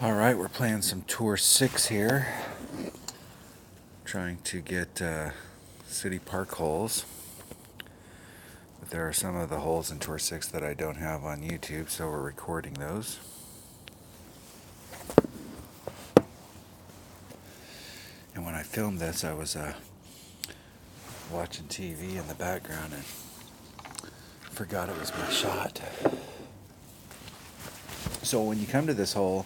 Alright, we're playing some Tour 6 here. Trying to get city park holes. But there are some of the holes in Tour 6 that I don't have on YouTube, so we're recording those. And when I filmed this, I was watching TV in the background and forgot it was my shot. So when you come to this hole,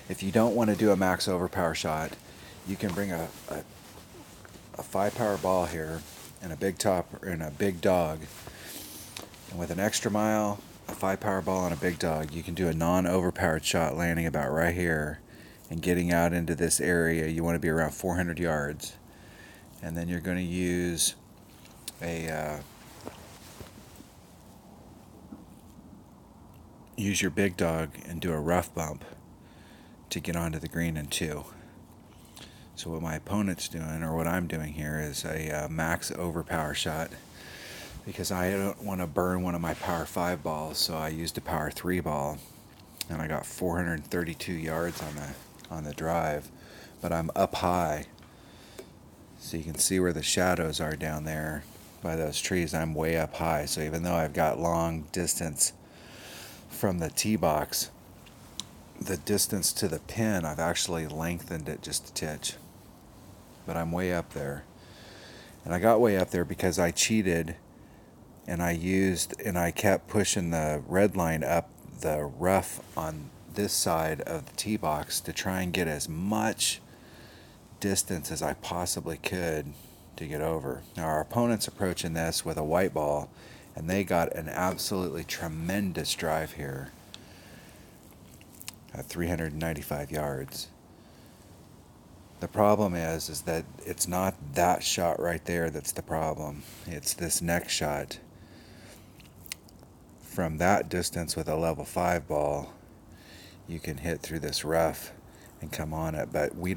if you don't want to do a max overpower shot, you can bring a 5-power ball here and a big top and a big dog. And with an extra mile, a 5-power ball and a big dog, you can do a non-overpowered shot landing about right here and getting out into this area. You want to be around 400 yards. And then you're going to use use your big dog and do a rough bump to get onto the green in 2. So what my opponent's doing, or what I'm doing here, is a max overpower shot, because I don't want to burn one of my power 5 balls, so I used a power 3 ball, and I got 432 yards on the drive, but I'm up high, so you can see where the shadows are down there by those trees. I'm way up high, so even though I've got long distance from the tee box, the distance to the pin, I've actually lengthened it just a titch. But I'm way up there. And I got way up there because I cheated, and I kept pushing the red line up the rough on this side of the tee box to try and get as much distance as I possibly could to get over. Now our opponent's approaching this with a white ball, and they got an absolutely tremendous drive here at 395 yards. The problem is that it's not that shot right there that's the problem. It's this next shot. From that distance with a level 5 ball, you can hit through this rough and come on it. But we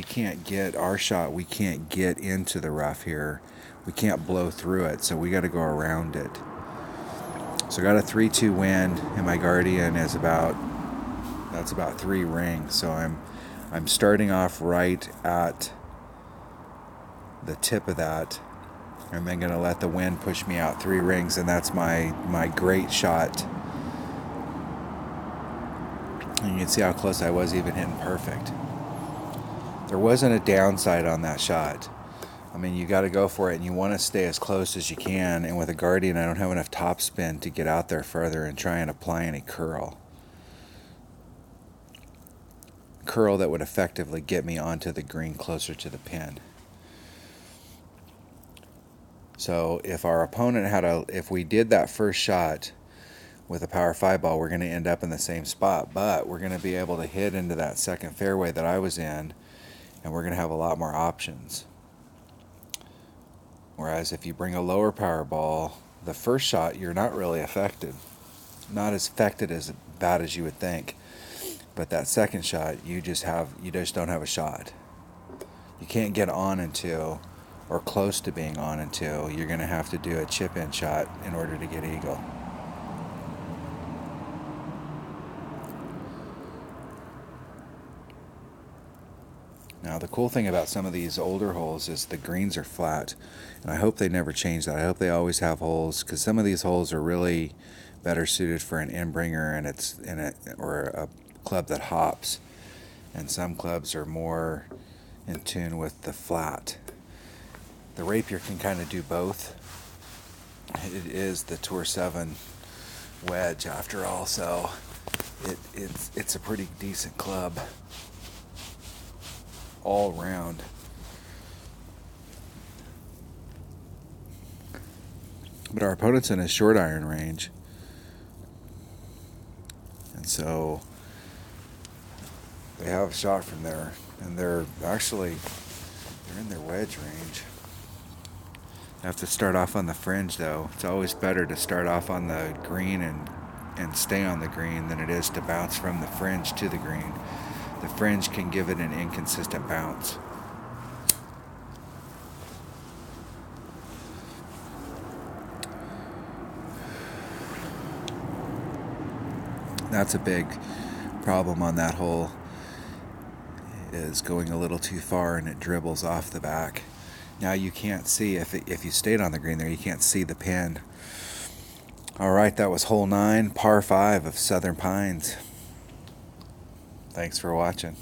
can't get our shot, we can't get into the rough here. We can't blow through it, so we got to go around it. So I got a 3-2 wind, and my Guardian is about 3 rings. So I'm starting off right at the tip of that, and then going to let the wind push me out 3 rings, and that's my great shot. And you can see how close I was, even hitting perfect. There wasn't a downside on that shot. I mean, you got to go for it, and you want to stay as close as you can. And with a Guardian, I don't have enough topspin to get out there further and try and apply any curl that would effectively get me onto the green closer to the pin. So if our opponent if we did that first shot with a power 5 ball, we're going to end up in the same spot, but we're going to be able to hit into that second fairway that I was in, and we're going to have a lot more options. Whereas if you bring a lower power ball, the first shot, you're not really affected. Not as affected as bad as you would think. But that second shot, you just don't have a shot. You can't get on until, or close to being on until, you're going to have to do a chip-in shot in order to get eagle. Now the cool thing about some of these older holes is the greens are flat, and I hope they never change that. I hope they always have holes, because some of these holes are really better suited for an in-bringer, or a club that hops, and some clubs are more in tune with the flat. The Rapier can kind of do both. It is the Tour 7 wedge after all, so it's a pretty decent club all round. But our opponent's in a short iron range, and so they have a shot from there, and they're in their wedge range. I have to start off on the fringe, though. It's always better to start off on the green and stay on the green than it is to bounce from the fringe to the green. The fringe can give it an inconsistent bounce. That's a big problem on that hole. is going a little too far and it dribbles off the back. Now you can't see, if you stayed on the green there, you can't see the pin. Alright, that was hole 9, par 5 of Southern Pines. Thanks for watching.